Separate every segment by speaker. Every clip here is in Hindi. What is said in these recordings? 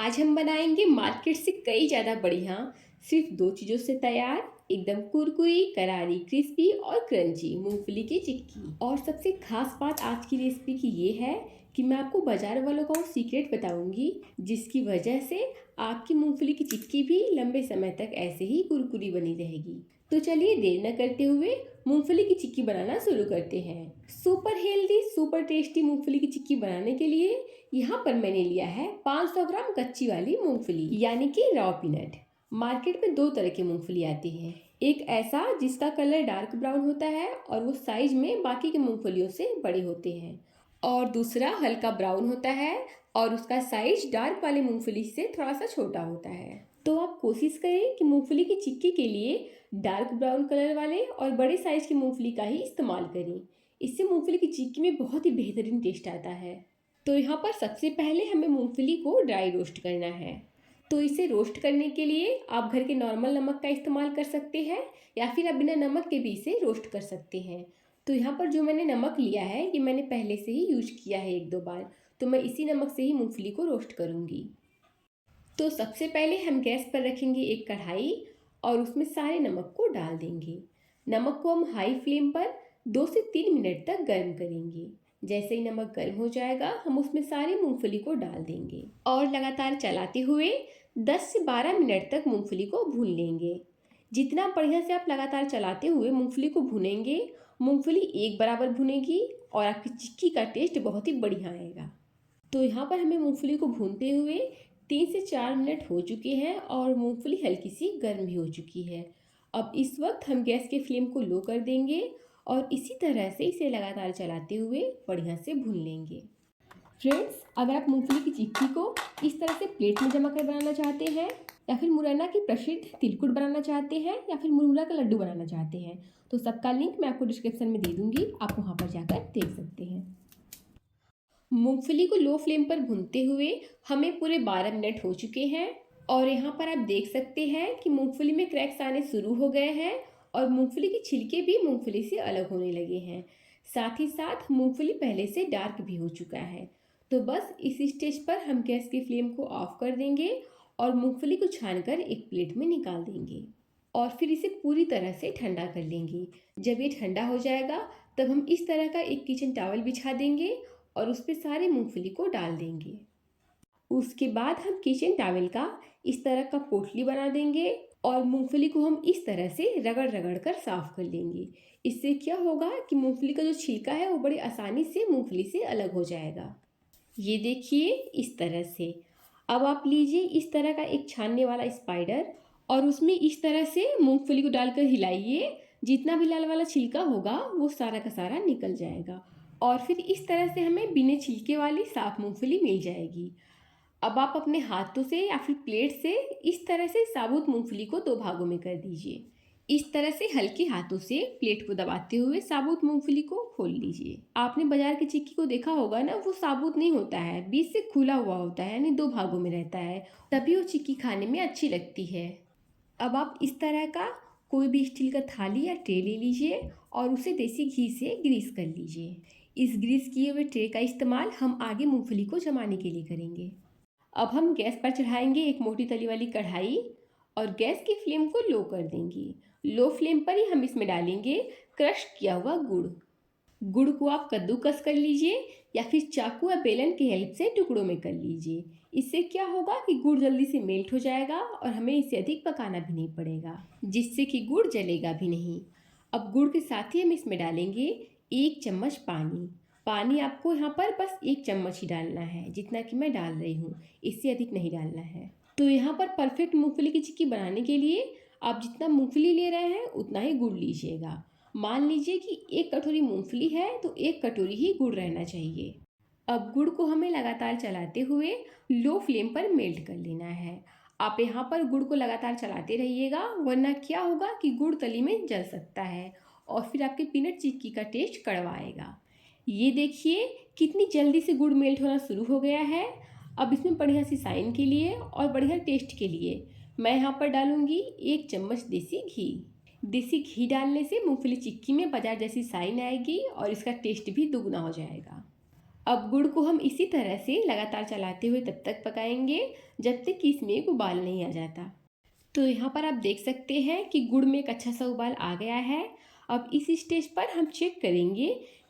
Speaker 1: आज हम बनाएंगे मार्केट से कई ज़्यादा बढ़िया सिर्फ दो चीज़ों से तैयार एकदम कुरकुरी करारी क्रिस्पी और क्रंची मूंगफली की चिक्की। और सबसे खास बात आज की रेसिपी की ये है कि मैं आपको बाजार वालों का वो सीक्रेट बताऊंगी जिसकी वजह से आपकी मूंगफली की चिक्की भी लंबे समय तक ऐसे ही कुरकुरी बनी रहेगी। तो चलिए देर न करते हुए मूंगफली की चिक्की बनाना शुरू करते हैं। सुपर हेल्दी सुपर टेस्टी मूंगफली की चिक्की बनाने के लिए यहाँ पर मैंने लिया है 500 ग्राम कच्ची वाली मूंगफली यानी कि रॉ पीनट। मार्केट में दो तरह की मूंगफली आती है, एक ऐसा जिसका कलर डार्क ब्राउन होता है और वो साइज में बाकी की मूंगफलियों से बड़े होते हैं, और दूसरा हल्का ब्राउन होता है और उसका साइज डार्क वाली मूंगफली से थोड़ा सा छोटा होता है। तो आप कोशिश करें कि मूंगफली की चिक्की के लिए डार्क ब्राउन कलर वाले और बड़े साइज की मूंगफली का ही इस्तेमाल करें। इससे मूंगफली की चिक्की में बहुत ही बेहतरीन टेस्ट आता है। तो यहाँ पर सबसे पहले हमें मूंगफली को ड्राई रोस्ट करना है। तो इसे रोस्ट करने के लिए आप घर के नॉर्मल नमक का इस्तेमाल कर सकते हैं या फिर आप बिना नमक के भी इसे रोस्ट कर सकते हैं। तो यहाँ पर जो मैंने नमक लिया है ये मैंने पहले से ही यूज किया है एक दो बार, तो मैं इसी नमक से ही मूंगफली को रोस्ट करूँगी। तो सबसे पहले हम गैस पर रखेंगे एक कढ़ाई और उसमें सारे नमक को डाल देंगे। नमक को हम हाई फ्लेम पर 2 से 3 मिनट तक गर्म करेंगे। जैसे ही नमक गर्म हो जाएगा हम उसमें सारी मूंगफली को डाल देंगे और लगातार चलाते हुए 10 से 12 मिनट तक मूंगफली को भून लेंगे। जितना बढ़िया से आप लगातार चलाते हुए मूंगफली को भूनेंगे, मूंगफली एक बराबर भुनेगी और आपकी चिक्की का टेस्ट बहुत ही बढ़िया आएगा। तो यहाँ पर हमें मूंगफली को भूनते हुए 3 से 4 मिनट हो चुके हैं और मूंगफली हल्की सी गर्म भी हो चुकी है। अब इस वक्त हम गैस के फ्लेम को लो कर देंगे और इसी तरह से इसे लगातार चलाते हुए बढ़िया से भून लेंगे। फ्रेंड्स, अगर आप मूंगफली की चिक्की को इस तरह से प्लेट में जमा कर बनाना चाहते हैं या फिर मुरैना की प्रसिद्ध तिलकुट बनाना चाहते हैं या फिर मुरमुरा का लड्डू बनाना चाहते हैं तो सबका लिंक मैं आपको डिस्क्रिप्शन में दे दूंगी, आप वहाँ पर जाकर देख सकते हैं। मूंगफली को लो फ्लेम पर भूनते हुए हमें पूरे 12 मिनट हो चुके हैं और यहाँ पर आप देख सकते हैं कि मूंगफली में क्रैक्स आने शुरू हो गए हैं और मूंगफली के छिलके भी मूंगफली से अलग होने लगे हैं। साथ ही साथ मूंगफली पहले से डार्क भी हो चुका है। तो बस इस स्टेज पर हम गैस की फ्लेम को ऑफ कर देंगे और मूंगफली को छानकर एक प्लेट में निकाल देंगे और फिर इसे पूरी तरह से ठंडा कर लेंगे। जब ये ठंडा हो जाएगा तब हम इस तरह का एक किचन टॉवल बिछा देंगे और उस पर सारे मूंगफली को डाल देंगे। उसके बाद हम किचन टॉवल का इस तरह का पोटली बना देंगे और मूंगफली को हम इस तरह से रगड़ रगड़ कर साफ कर लेंगे। इससे क्या होगा कि मूंगफली का जो छिलका है वो बड़ी आसानी से मूंगफली से अलग हो जाएगा। ये देखिए इस तरह से। अब आप लीजिए इस तरह का एक छानने वाला स्पाइडर और उसमें इस तरह से मूंगफली को डालकर हिलाइए। जितना भी लाल वाला छिलका होगा वो सारा का सारा निकल जाएगा और फिर इस तरह से हमें बिना छिलके वाली साफ मूंगफली मिल जाएगी। अब आप अपने हाथों से या फिर प्लेट से इस तरह से साबुत मूंगफली को दो भागों में कर दीजिए। इस तरह से हल्के हाथों से प्लेट को दबाते हुए साबुत मूंगफली को खोल लीजिए। आपने बाजार की चिक्की को देखा होगा ना, वो साबुत नहीं होता है, बीच से खुला हुआ होता है, यानी दो भागों में रहता है, तभी वो चिक्की खाने में अच्छी लगती है। अब आप इस तरह का कोई भी स्टील का थाली या ट्रे ले लीजिए और उसे देसी घी से ग्रीस कर लीजिए। इस ग्रीस किए हुए ट्रे का इस्तेमाल हम आगे मूंगफली को जमाने के लिए करेंगे। अब हम गैस पर चढ़ाएंगे एक मोटी तली वाली कढ़ाई और गैस की फ्लेम को लो कर देंगे। लो फ्लेम पर ही हम इसमें डालेंगे क्रश किया हुआ गुड़। गुड़ को आप कद्दूकस कर लीजिए या फिर चाकू या बेलन की हेल्प से टुकड़ों में कर लीजिए। इससे क्या होगा कि गुड़ जल्दी से मेल्ट हो जाएगा और हमें इसे अधिक पकाना भी नहीं पड़ेगा, जिससे कि गुड़ जलेगा भी नहीं। अब गुड़ के साथ ही हम इसमें डालेंगे 1 चम्मच पानी। पानी आपको यहाँ पर बस 1 चम्मच ही डालना है, जितना कि मैं डाल रही हूँ, इससे अधिक नहीं डालना है। तो यहाँ पर परफेक्ट मूंगफली की चिक्की बनाने के लिए आप जितना मूंगफली ले रहे हैं उतना ही गुड़ लीजिएगा। मान लीजिए कि 1 कटोरी मूंगफली है तो 1 कटोरी ही गुड़ रहना चाहिए। अब गुड़ को हमें लगातार चलाते हुए लो फ्लेम पर मेल्ट कर लेना है। आप यहाँ पर गुड़ को लगातार चलाते रहिएगा, वरना क्या होगा कि गुड़ तली में जल सकता है और फिर आपके पीनट चिक्की का टेस्ट कड़वा आएगा। ये देखिए कितनी जल्दी से गुड़ मेल्ट होना शुरू हो गया है। अब इसमें बढ़िया सी साइन के लिए और बढ़िया टेस्ट के लिए मैं यहाँ पर डालूंगी 1 चम्मच देसी घी। देसी घी डालने से मूंगफली चिक्की में बाजार जैसी साइन आएगी और इसका टेस्ट भी दुगना हो जाएगा। अब गुड़ को हम इसी तरह से लगातार चलाते हुए तब तक पकाएंगे जब तक कि इसमें एक उबाल नहीं आ जाता। तो यहाँ पर आप देख सकते हैं कि गुड़ में एक अच्छा सा उबाल आ गया है। अब इस स्टेज पर हम चेक करेंगे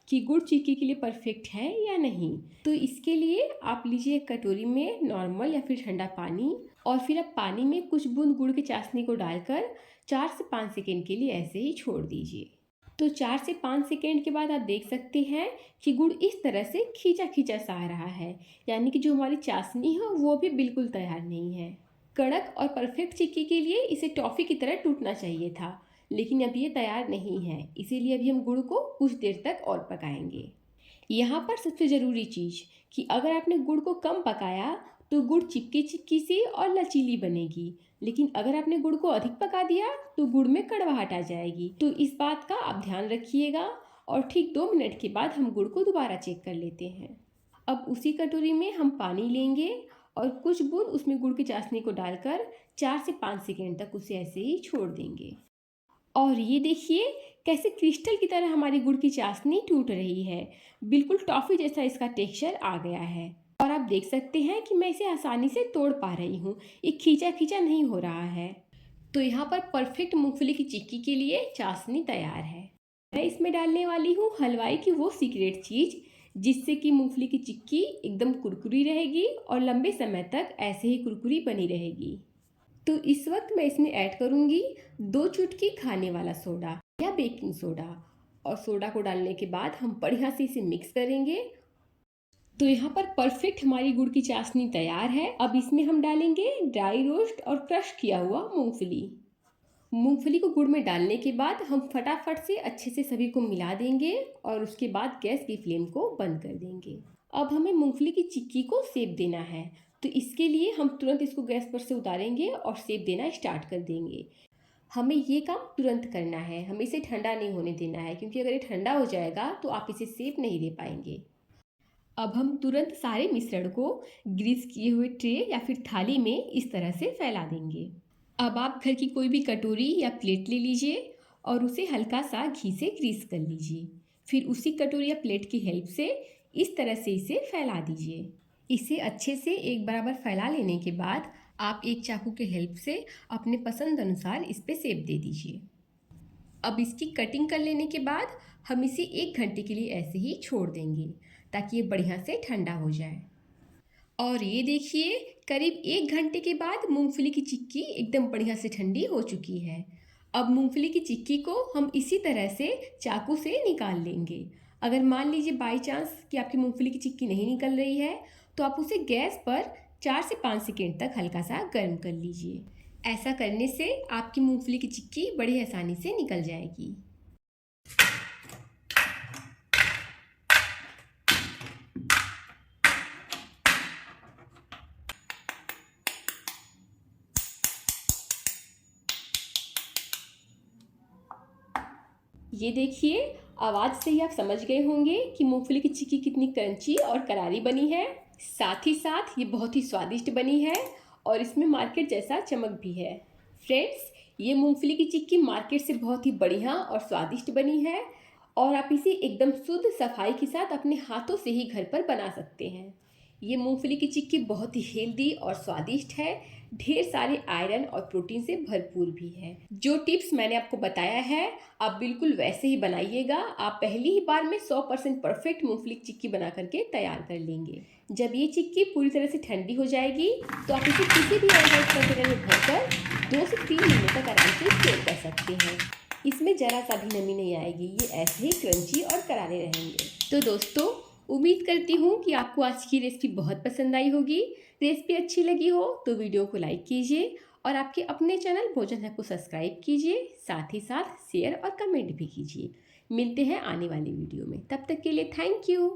Speaker 1: कि गुड़ चिक्की के लिए परफेक्ट है या नहीं। तो इसके लिए आप लीजिए एक कटोरी में नॉर्मल या फिर ठंडा पानी, और फिर आप पानी में कुछ बूंद गुड़ की चाशनी को डालकर 4 से 5 सेकेंड के लिए ऐसे ही छोड़ दीजिए। तो 4 से 5 सेकेंड के बाद आप देख सकते हैं कि गुड़ इस तरह से खींचा खींचा सा आ रहा है, यानी कि जो हमारी चाशनी है वो भी बिल्कुल तैयार नहीं है। कड़क और परफेक्ट चिक्की के लिए इसे टॉफ़ी की तरह टूटना चाहिए था, लेकिन अब ये तैयार नहीं है, इसीलिए अभी हम गुड़ को कुछ देर तक और पकाएंगे। यहाँ पर सबसे ज़रूरी चीज़ कि अगर आपने गुड़ को कम पकाया तो गुड़ चिपकी चिपकी सी और लचीली बनेगी, लेकिन अगर आपने गुड़ को अधिक पका दिया तो गुड़ में कड़वाहट आ जाएगी। तो इस बात का आप ध्यान रखिएगा। और ठीक 2 मिनट के बाद हम गुड़ को दोबारा चेक कर लेते हैं। अब उसी कटोरी में हम पानी लेंगे और कुछ बूंद उसमें गुड़ की चाशनी को डालकर 4 से 5 सेकेंड तक उसे ऐसे ही छोड़ देंगे। और ये देखिए कैसे क्रिस्टल की तरह हमारी गुड़ की चाशनी टूट रही है। बिल्कुल टॉफ़ी जैसा इसका टेक्सचर आ गया है। और आप देख सकते हैं कि मैं इसे आसानी से तोड़ पा रही हूँ, ये खींचा खींचा नहीं हो रहा है। तो यहाँ पर परफेक्ट मूंगफली की चिक्की के लिए चाशनी तैयार है। मैं इसमें डालने वाली हूँ हलवाई की वो सीक्रेट चीज़, जिससे कि मूंगफली की चिक्की एकदम कुरकुरी रहेगी और लंबे समय तक ऐसे ही कुरकुरी बनी रहेगी। तो इस वक्त मैं इसमें ऐड करूँगी 2 चुटकी खाने वाला सोडा या बेकिंग सोडा, और सोडा को डालने के बाद हम बढ़िया से इसे मिक्स करेंगे। तो यहाँ पर परफेक्ट हमारी गुड़ की चाशनी तैयार है। अब इसमें हम डालेंगे ड्राई रोस्ट और क्रश किया हुआ मूंगफली। मूंगफली को गुड़ में डालने के बाद हम फटाफट से अच्छे से सभी को मिला देंगे और उसके बाद गैस की फ्लेम को बंद कर देंगे। अब हमें मूंगफली की चिक्की को सेक देना है, तो इसके लिए हम तुरंत इसको गैस पर से उतारेंगे और सेक देना स्टार्ट कर देंगे। हमें ये काम तुरंत करना है, हमें इसे ठंडा नहीं होने देना है, क्योंकि अगर ये ठंडा हो जाएगा तो आप इसे सेक नहीं दे पाएंगे। अब हम तुरंत सारे मिश्रण को ग्रीस किए हुए ट्रे या फिर थाली में इस तरह से फैला देंगे। अब आप घर की कोई भी कटोरी या प्लेट ले लीजिए और उसे हल्का सा घी से ग्रीस कर लीजिए। फिर उसी कटोरी या प्लेट की हेल्प से इस तरह से इसे फैला दीजिए। इसे अच्छे से एक बराबर फैला लेने के बाद आप एक चाकू के हेल्प से अपने पसंद अनुसार इस पर शेप दे दीजिए। अब इसकी कटिंग कर लेने के बाद हम इसे 1 घंटे के लिए ऐसे ही छोड़ देंगे ताकि ये बढ़िया से ठंडा हो जाए। और ये देखिए करीब 1 घंटे के बाद मूंगफली की चिक्की एकदम बढ़िया से ठंडी हो चुकी है। अब मूंगफली की चिक्की को हम इसी तरह से चाकू से निकाल लेंगे। अगर मान लीजिए बाई चांस कि आपकी मूंगफली की चिक्की नहीं निकल रही है तो आप उसे गैस पर 4 से 5 सेकेंड तक हल्का सा गर्म कर लीजिए। ऐसा करने से आपकी मूंगफली की चिक्की बड़ी आसानी से निकल जाएगी। ये देखिए आवाज़ से ही आप समझ गए होंगे कि मूंगफली की चिक्की कितनी क्रंची और करारी बनी है। साथ ही साथ ये बहुत ही स्वादिष्ट बनी है और इसमें मार्केट जैसा चमक भी है। फ्रेंड्स, ये मूंगफली की चिक्की मार्केट से बहुत ही बढ़िया और स्वादिष्ट बनी है और आप इसे एकदम शुद्ध सफाई के साथ अपने हाथों से ही घर पर बना सकते हैं। ये मूंगफली की चिक्की बहुत ही हेल्दी और स्वादिष्ट है, ढेर सारे आयरन और प्रोटीन से भरपूर भी है। जो टिप्स मैंने आपको बताया है आप बिल्कुल वैसे ही बनाइएगा। आप पहली ही बार में 100% परफेक्ट मूंगफली की चिक्की बना करके तैयार कर लेंगे। जब ये चिक्की पूरी तरह से ठंडी हो जाएगी तो आप इसे किसी भी एयरटाइट कंटेनर में भरकर 2 से 3 महीने तक आराम से स्टोर कर सकते हैं। इसमें जरा सा भी नमी नहीं आएगी, ये ऐसे ही क्रंची और करारे रहेंगे। तो दोस्तों, उम्मीद करती हूँ कि आपको आज की रेसिपी बहुत पसंद आई होगी। रेसिपी अच्छी लगी हो तो वीडियो को लाइक कीजिए और आपके अपने चैनल भोजन हब को सब्सक्राइब कीजिए। साथ ही साथ शेयर और कमेंट भी कीजिए। मिलते हैं आने वाली वीडियो में, तब तक के लिए थैंक यू।